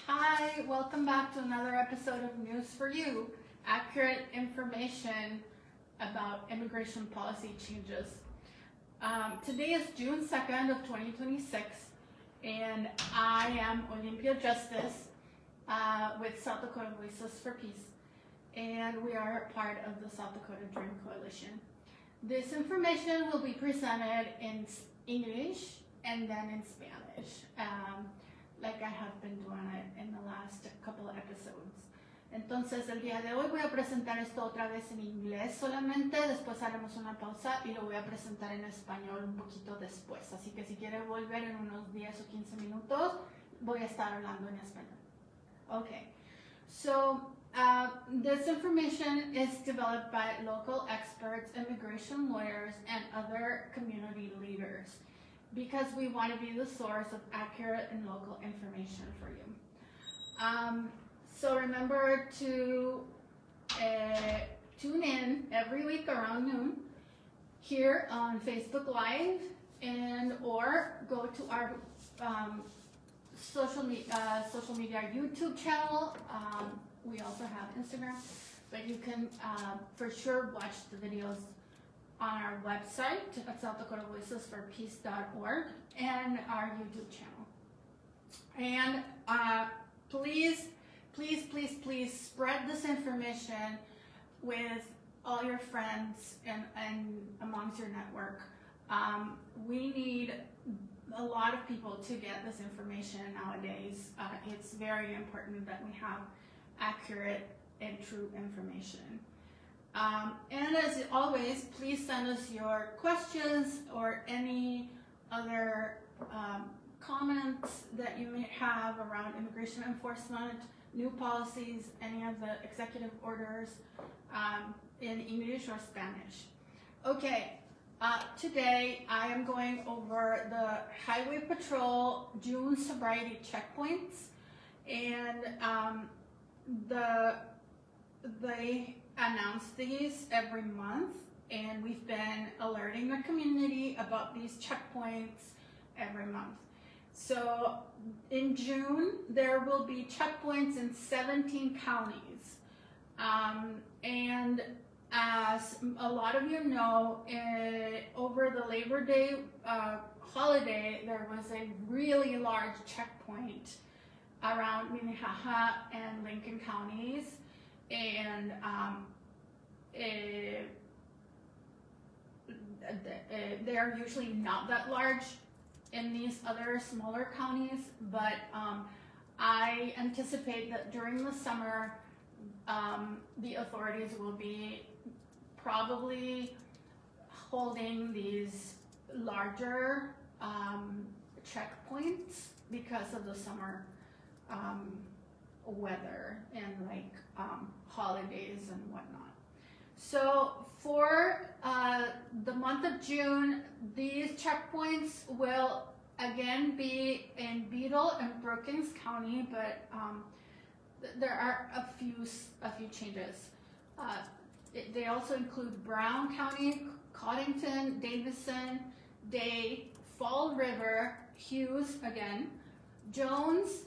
Hi, welcome back to another episode of News for You, accurate information about immigration policy changes. Today is June 2nd of 2026, and I am Olympia Justice with South Dakota Voices for Peace, and we are part of the South Dakota Dream Coalition. This information will be presented in English and then in Spanish, like I have been doing it in the last couple of episodes. Entonces el día de hoy voy a presentar esto otra vez en inglés solamente, después haremos una pausa y lo voy a presentar en español un poquito después. Así que si quiere volver en unos 10 o 15 minutos, voy a estar hablando en español. Okay, so this information is developed by local experts, immigration lawyers, and other community leaders, because we want to be the source of accurate and local information for you. So remember to tune in every week around noon here on Facebook Live, and or go to our social media YouTube channel. We also have Instagram, but you can for sure watch the videos on our website at southdakotavoicesforpeace.org and our YouTube channel. And please spread this information with all your friends and amongst your network. We need a lot of people to get this information nowadays. It's very important that we have accurate and true information. And as always, please send us your questions or any other comments that you may have around immigration enforcement, new policies, any of the executive orders in English or Spanish. Okay, today I am going over the Highway Patrol June sobriety checkpoints, and they announce these every month, and we've been alerting the community about these checkpoints every month. So in June, there will be checkpoints in 17 counties. And as a lot of you know, over the Labor Day holiday, there was a really large checkpoint around Minnehaha and Lincoln counties. And they are usually not that large in these other smaller counties, but I anticipate that during the summer, the authorities will be probably holding these larger checkpoints because of the summer weather and like holidays and whatnot. So for the month of June, these checkpoints will again be in Beadle and Brookings County, but there are a few changes. They also include Brown County, Coddington, Davison, Day, Fall River, Hughes again, Jones,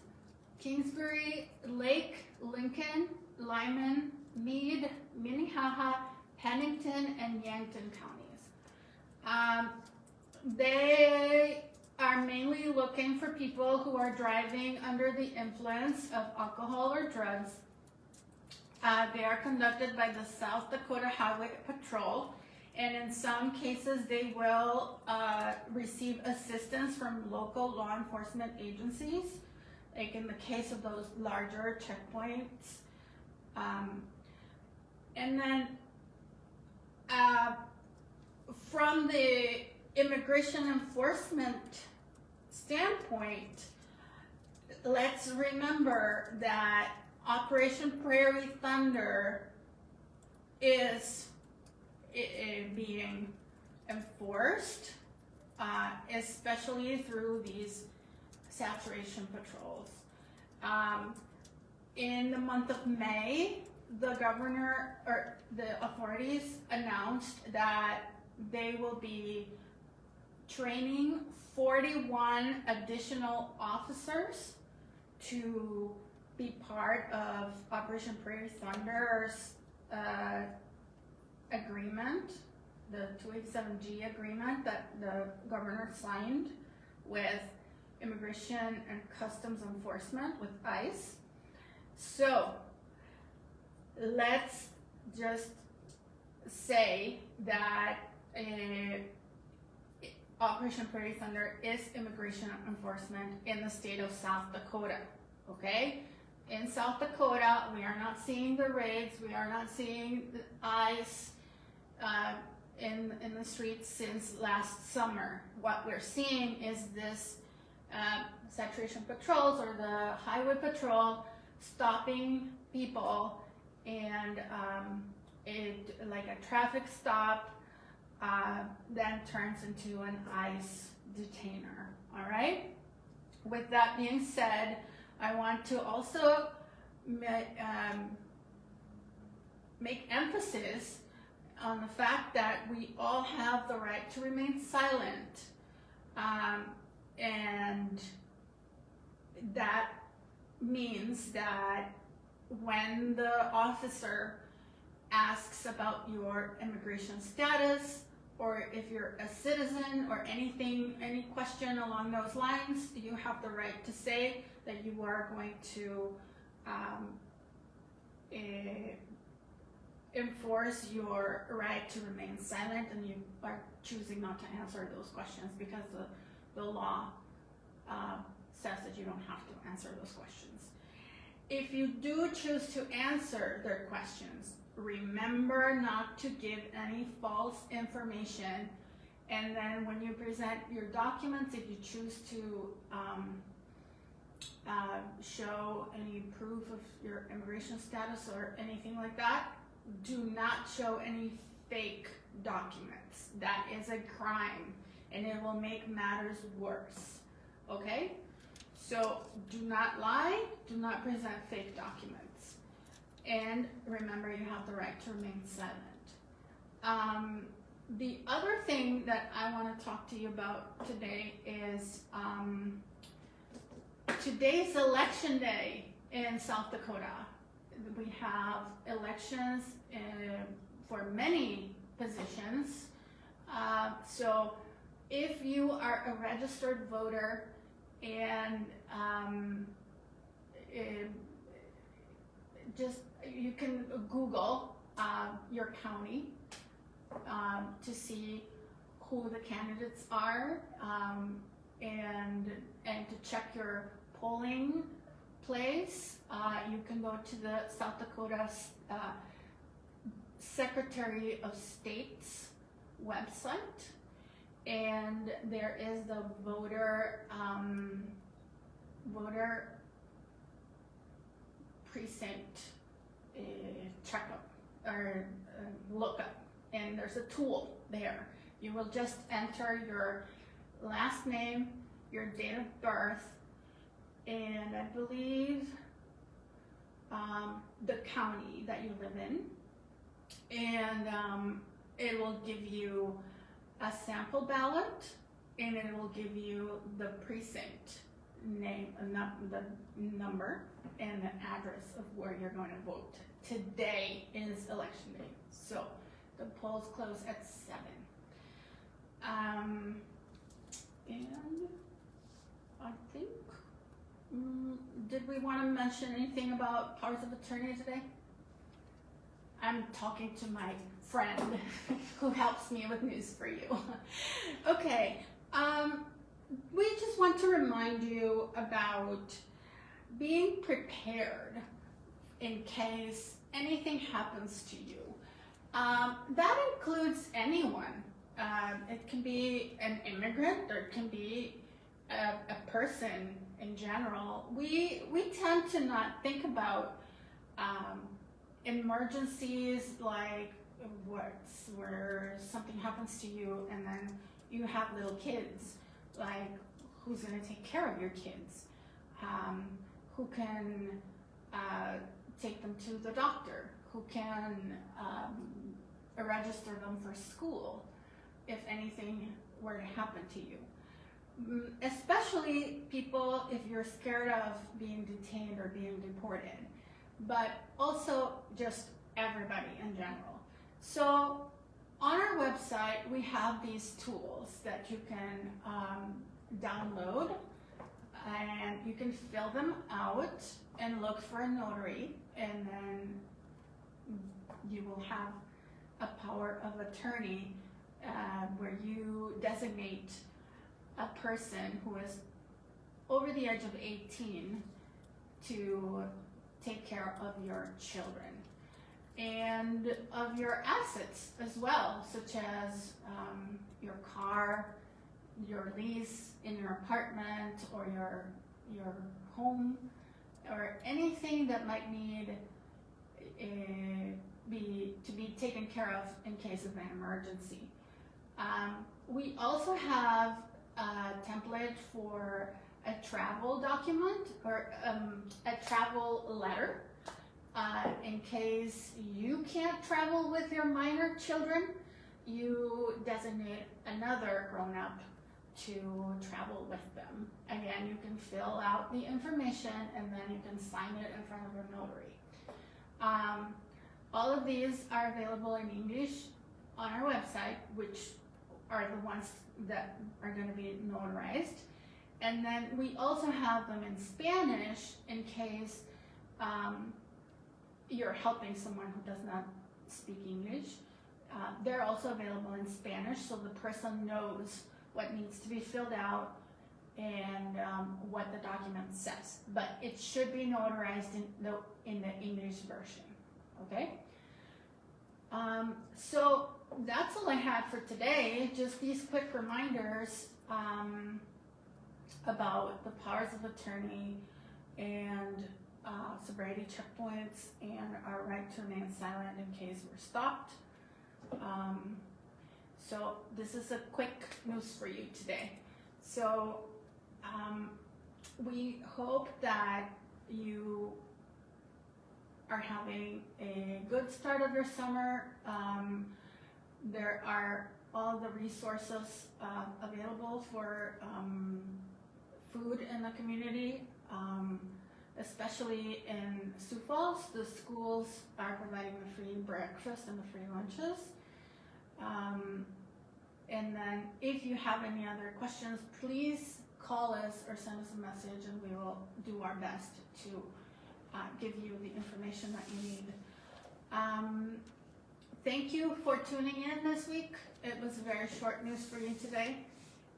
Kingsbury, Lake, Lincoln, Lyman, Meade, Minnehaha, Pennington, and Yankton counties. They are mainly looking for people who are driving under the influence of alcohol or drugs. They are conducted by the South Dakota Highway Patrol, and in some cases they will receive assistance from local law enforcement agencies, like in the case of those larger checkpoints. And then from the immigration enforcement standpoint, let's remember that Operation Prairie Thunder is being enforced, especially through these saturation patrols. In the month of May, the governor or the authorities announced that they will be training 41 additional officers to be part of Operation Prairie Thunder's agreement, the 287G agreement that the governor signed with Immigration and Customs Enforcement, with ICE. So let's just say that Operation Prairie Thunder is immigration enforcement in the state of South Dakota, okay? In South Dakota, we are not seeing the raids, we are not seeing the ICE in the streets since last summer. What we're seeing is this saturation patrols, or the highway patrol, stopping people, and it, like a traffic stop, then turns into an ICE detainer. All right. With that being said, I want to also make emphasis on the fact that we all have the right to remain silent, and that means that when the officer asks about your immigration status, or if you're a citizen, or anything, any question along those lines, you have the right to say that you are going to enforce your right to remain silent, and you are choosing not to answer those questions because the law says that you don't have to answer those questions. If you do choose to answer their questions, remember not to give any false information, and then when you present your documents, if you choose to show any proof of your immigration status or anything like that, do not show any fake documents. That is a crime, and it will make matters worse, okay? So do not lie, do not present fake documents. And remember, you have the right to remain silent. The other thing that I want to talk to you about today is today's election day in South Dakota. We have elections for many positions. So if you are a registered voter and you can Google your county to see who the candidates are, and to check your polling place. You can go to the South Dakota Secretary of State's website, and there is the voter precinct checkup or lookup, and there's a tool there. You will just enter your last name, your date of birth, and I believe the county that you live in, and it will give you a sample ballot, and it will give you the precinct name, the number, and the address of where you're going to vote. Today is election day, so the polls close at 7. And I think, did we want to mention anything about powers of attorney today? I'm talking to my friend who helps me with News for You. Okay, we just want to remind you about being prepared in case anything happens to you. That includes anyone. It can be an immigrant, or it can be a person in general. We tend to not think about emergencies like where something happens to you and then you have little kids. Like, who's going to take care of your kids? Who can take them to the doctor? Who can register them for school if anything were to happen to you? especially people if you're scared of being detained or being deported, but also just everybody in general. So on our website, we have these tools that you can download, and you can fill them out and look for a notary, and then you will have a power of attorney where you designate a person who is over the age of 18 to take care of your children and of your assets as well, such as your car, your lease in your apartment, or your home, or anything that might need to be taken care of in case of an emergency. We also have a template for a travel document or a travel letter. In case you can't travel with your minor children, you designate another grown-up to travel with them. Again, you can fill out the information and then you can sign it in front of a notary. All of these are available in English on our website, which are the ones that are going to be notarized. And then we also have them in Spanish in case you're helping someone who does not speak English. They're also available in Spanish, so the person knows what needs to be filled out and what the document says. But it should be notarized in the English version, okay? So that's all I had for today. Just these quick reminders about the powers of attorney and sobriety checkpoints and our right to remain silent in case we're stopped. So this is a quick news for you today. So we hope that you are having a good start of your summer. There are all the resources available for food in the community, especially in Sioux Falls. The schools are providing the free breakfast and the free lunches. And then if you have any other questions, please call us or send us a message and we will do our best to give you the information that you need. Thank you for tuning in this week. It was very short news for you today,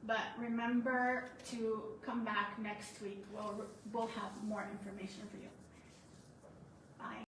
but remember to come back next week. We'll have more information for you.